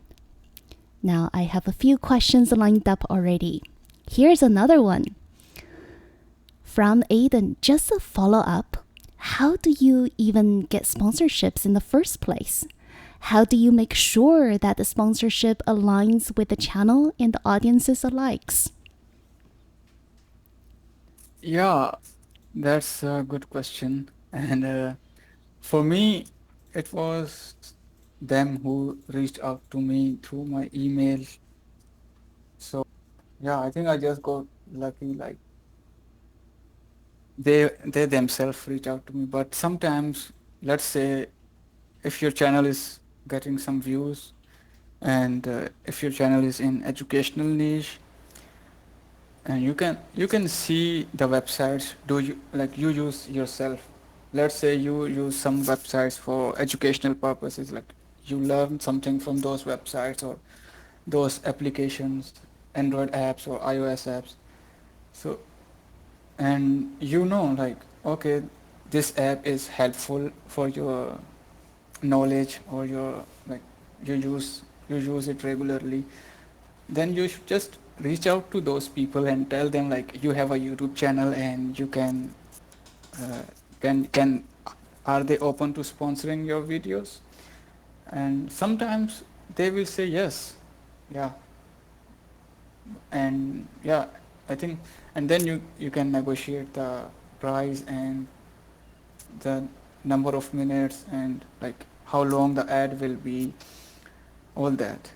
Now I have a few questions lined up already. Here's another one from Aiden. Just a follow up. How do you even get sponsorships in the first place? How do you make sure that the sponsorship aligns with the channel and the audience's likes? Yeah, that's a good question. And for me, it was them who reached out to me through my email. So yeah, I think I just got lucky. Like they themselves reach out to me. But sometimes, let's say, if your channel is getting some views, and if your channel is in educational niche, and you can see the websites do you like you use yourself. Let's say you use some websites for educational purposes, like you learn something from those websites or those applications, Android apps or iOS apps. So, and like, okay, this app is helpful for your knowledge or your like you use it regularly, then you should just reach out to those people and tell them like you have a YouTube channel and you uh, can are they open to sponsoring your videos? And sometimes they will say yes. Yeah. And yeah, I think, and then you can negotiate the price and the number of minutes and like how long the ad will be, all that.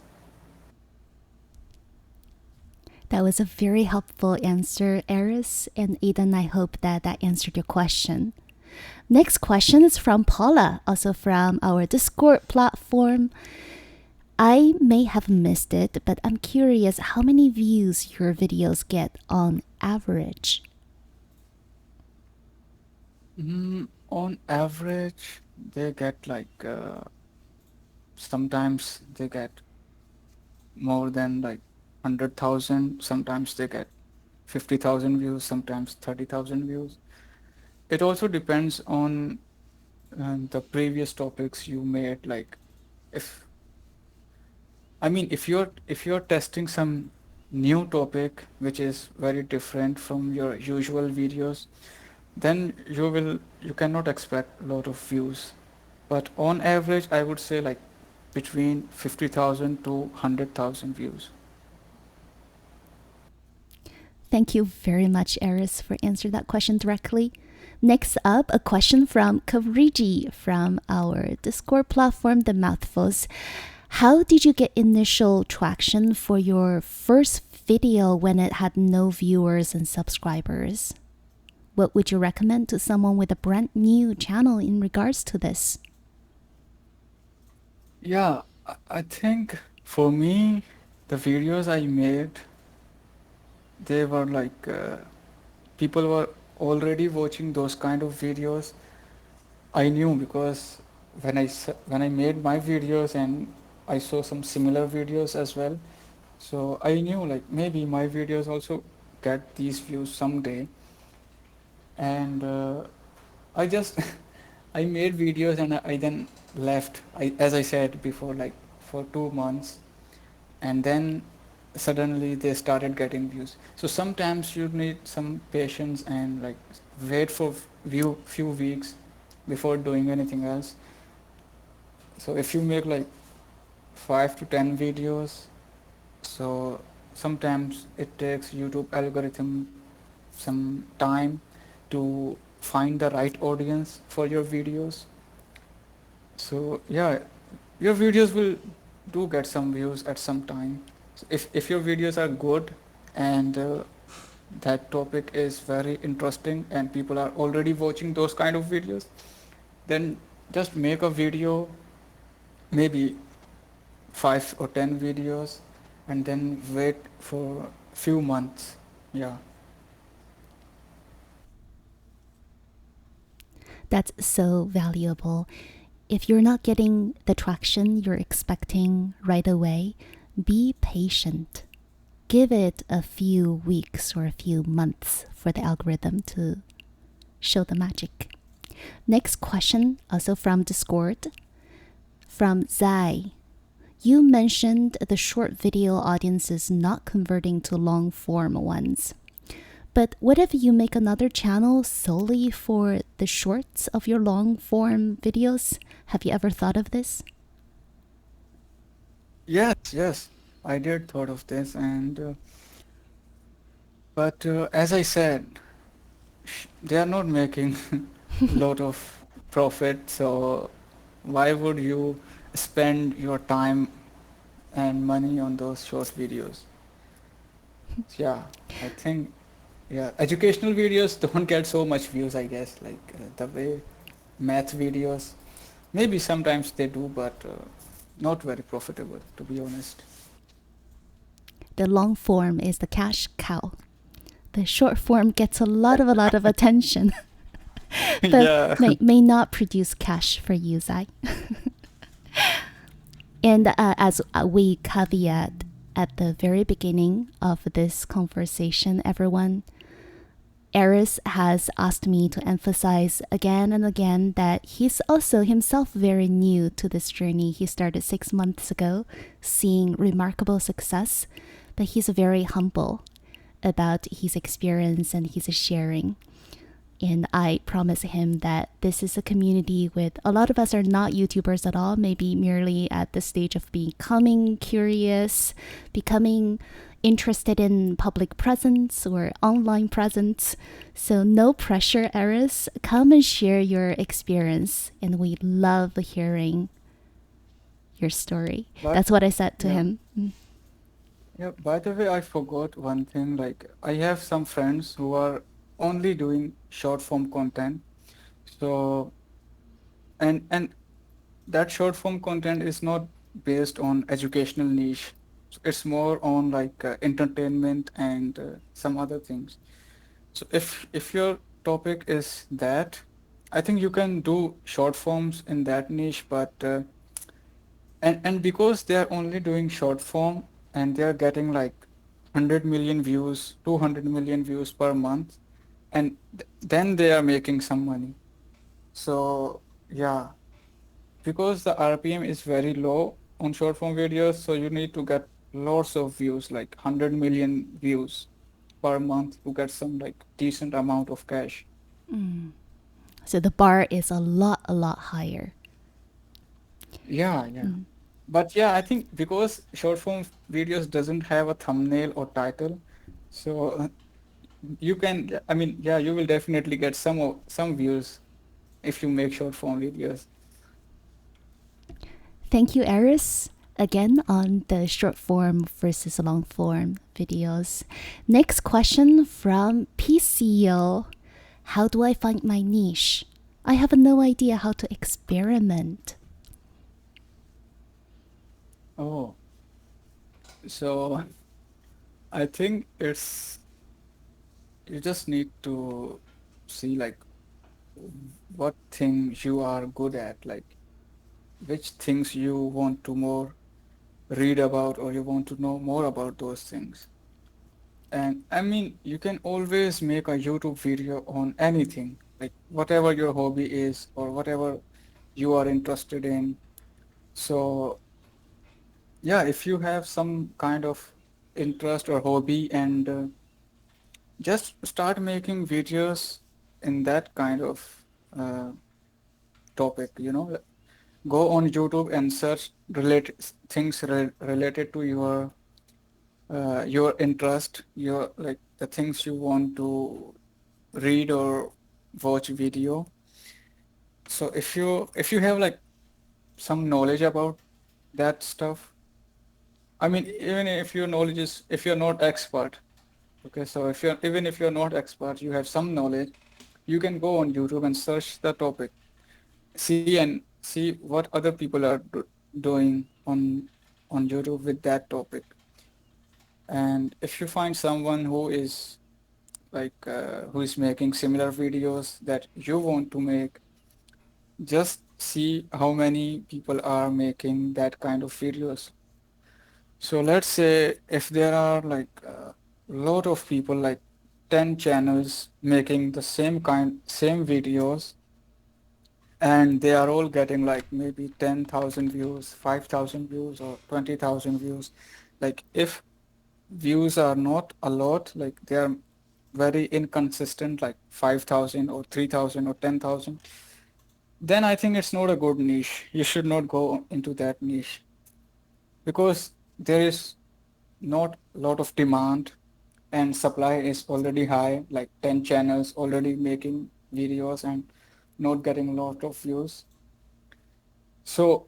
That was a very helpful answer, Aris and Eden. I hope that that answered your question. Next question is from Paula, also from our Discord platform. I may have missed it, but I'm curious how many views your videos get on average. On average, they get like sometimes they get more than like 100,000. Sometimes they get 50,000 views. Sometimes 30,000 views. It also depends on the previous topics you made. Like, if if you're testing some new topic which is very different from your usual videos, then you cannot expect a lot of views. But on average, I would say like between 50,000 to 100,000 views. Thank you very much, Aris, for answering that question directly. Next up, a question from Kavriji from our Discord platform, The Mouthfuls. How did you get initial traction for your first video when it had no viewers and subscribers? What would you recommend to someone with a brand new channel in regards to this? Yeah, I think for me, the videos I made, they were like people were already watching those kind of videos. I knew because when I made my videos and I saw some similar videos as well, so I knew like maybe my videos also get these views someday. And I just I made videos and I then left. As I said before, like for 2 months, and then suddenly they started getting views. So sometimes you need some patience and like wait for few weeks before doing anything else. So if you make like 5 to 10 videos, so sometimes it takes YouTube algorithm some time to find the right audience for your videos. So yeah, your videos will do get some views at some time. So if your videos are good and that topic is very interesting and people are already watching those kind of videos, then just make a video, maybe 5 or 10 videos, and then wait for few months. Yeah. That's so valuable. If you're not getting the traction you're expecting right away, be patient. Give it a few weeks or a few months for the algorithm to show the magic. Next question, also from Discord, from Zai. You mentioned the short video audiences not converting to long form ones. But what if you make another channel solely for the shorts of your long form videos? Have you ever thought of this? Yes, I did thought of this, and but as I said, they are not making lot of profit, so why would you spend your time and money on those short videos? Yeah, I think yeah, educational videos don't get so much views, I guess, like the way math videos. Maybe sometimes they do, but not very profitable, to be honest. The long form is the cash cow. The short form gets a lot of attention, but Yeah. may not produce cash for you, Zai. And as we caveat at the very beginning of this conversation, everyone, Aris has asked me to emphasize again and again that he's also himself very new to this journey. He started 6 months ago, seeing remarkable success, but he's very humble about his experience and his sharing. And I promise him that this is a community with a lot of us are not YouTubers at all, maybe merely at the stage of becoming curious, becoming interested in public presence or online presence. So no pressure, Aris. Come and share your experience, and we love hearing your story. But That's what I said to yeah, him. yeah. By the way, I forgot one thing. Like, I have some friends who are only doing short form content. So, and that short form content is not based on educational niche. It's more on like entertainment and some other things. So if your topic is that, I think you can do short forms in that niche, but and because they are only doing short form and they are getting like 100 million views, 200 million views per month, and then they are making some money. So yeah, because the RPM is very low on short form videos, so you need to get lots of views, like 100 million views per month to get some like decent amount of cash. Mm. So the bar is a lot higher. Yeah. Mm. But yeah, I think because short form videos doesn't have a thumbnail or title, so you can, I mean, yeah, you will definitely get some views if you make short form videos. Thank you, Aris. again on the short form versus long form videos. Next question from PCO. How do I find my niche? I have no idea how to experiment. Oh, so I think it's you just need to see like what things you are good at, like which things you want to more read about or you want to know more about those things. And I mean, you can always make a YouTube video on anything, like whatever your hobby is or whatever you are interested in. So, yeah, if you have some kind of interest or hobby and just start making videos in that kind of uh, topic, go on YouTube and search things related to your interest, your like the things you want to read or watch video. So if you have like some knowledge about that stuff, I mean, even if your knowledge is if you're not expert, okay, so if you're not expert, you have some knowledge, you can go on YouTube and search the topic, see what other people are doing on YouTube with that topic. And if you find someone who is making similar videos that you want to make, just see how many people are making that kind of videos. So let's say if there are like a lot of people, like 10 channels making the same videos, and they are all getting like maybe 10,000 views, 5,000 views, or 20,000 views. Like if views are not a lot, like they are very inconsistent, like 5,000 or 3,000 or 10,000, then I think it's not a good niche. You should not go into that niche because there is not a lot of demand and supply is already high, like 10 channels already making videos and not getting a lot of views. So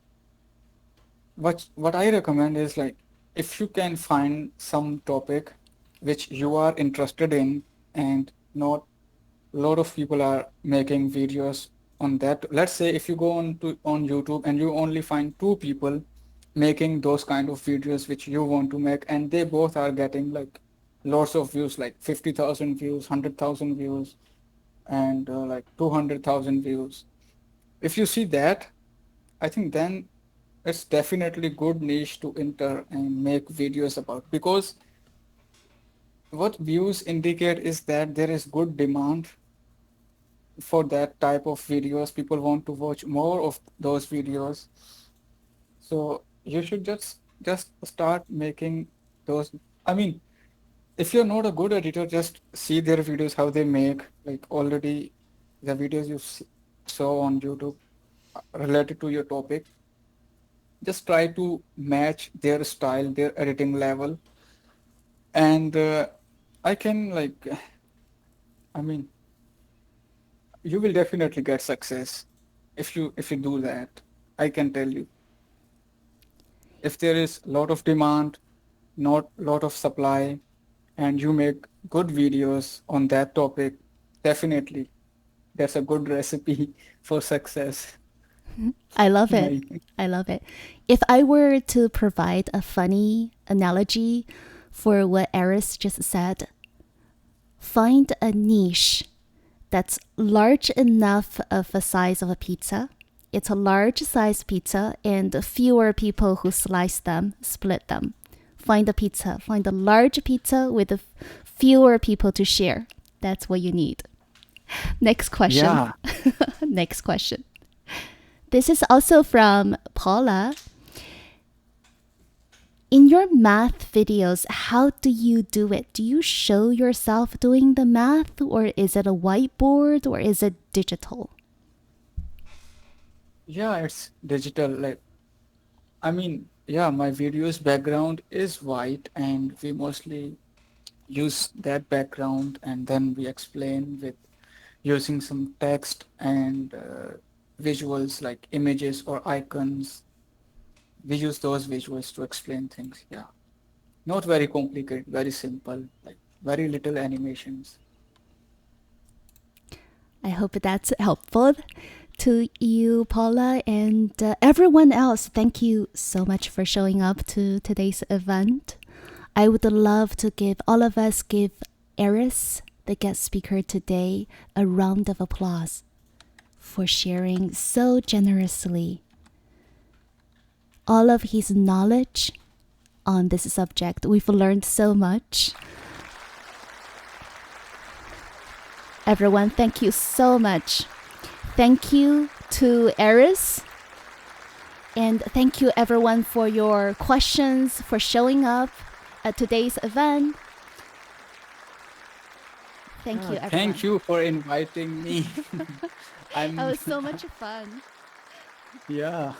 what I recommend is like if you can find some topic which you are interested in and not a lot of people are making videos on that. Let's say if you go on YouTube and you only find two people making those kind of videos which you want to make, and they both are getting like lots of views, like 50,000 views, 100,000 views, and like 200,000 views. If you see that, I think then it's definitely good niche to enter and make videos about, because what views indicate is that there is good demand for that type of videos. People want to watch more of those videos. So you should just start making those. I mean, if you're not a good editor, just see their videos, how they make, like already the videos saw on YouTube related to your topic. Just try to match their style, their editing level, and I can like, I mean, you will definitely get success if you do that. I can tell you, if there is a lot of demand, not lot of supply, and you make good videos on that topic, definitely that's a good recipe for success. I love it. My I love it. If I were to provide a funny analogy for what Aris just said, find a niche that's large enough of a size of a pizza. It's a large size pizza and fewer people who slice them, split them. Find a pizza. Find a large pizza with fewer people to share. That's what you need. Next question. yeah, Next question. This is also from Paula. In your math videos, how do you do it? Do you show yourself doing the math, or is it a whiteboard, or is it digital? yeah, it's digital. Like, I mean, yeah, my videos background is white, and we mostly use that background, and then we explain with using some text and visuals like images or icons. we use those visuals to explain things. Yeah, not very complicated, very simple, like very little animations. I hope that's helpful to you, Paula, and everyone else. Thank you so much for showing up to today's event. I would love to give all of us give Aris, the guest speaker today, a round of applause for sharing so generously all of his knowledge on this subject. We've learned so much. Everyone, thank you so much. Thank you to Aris. And thank you everyone for your questions, for showing up at today's event. Thank you everyone. Thank you for inviting me. That was so much fun. Yeah.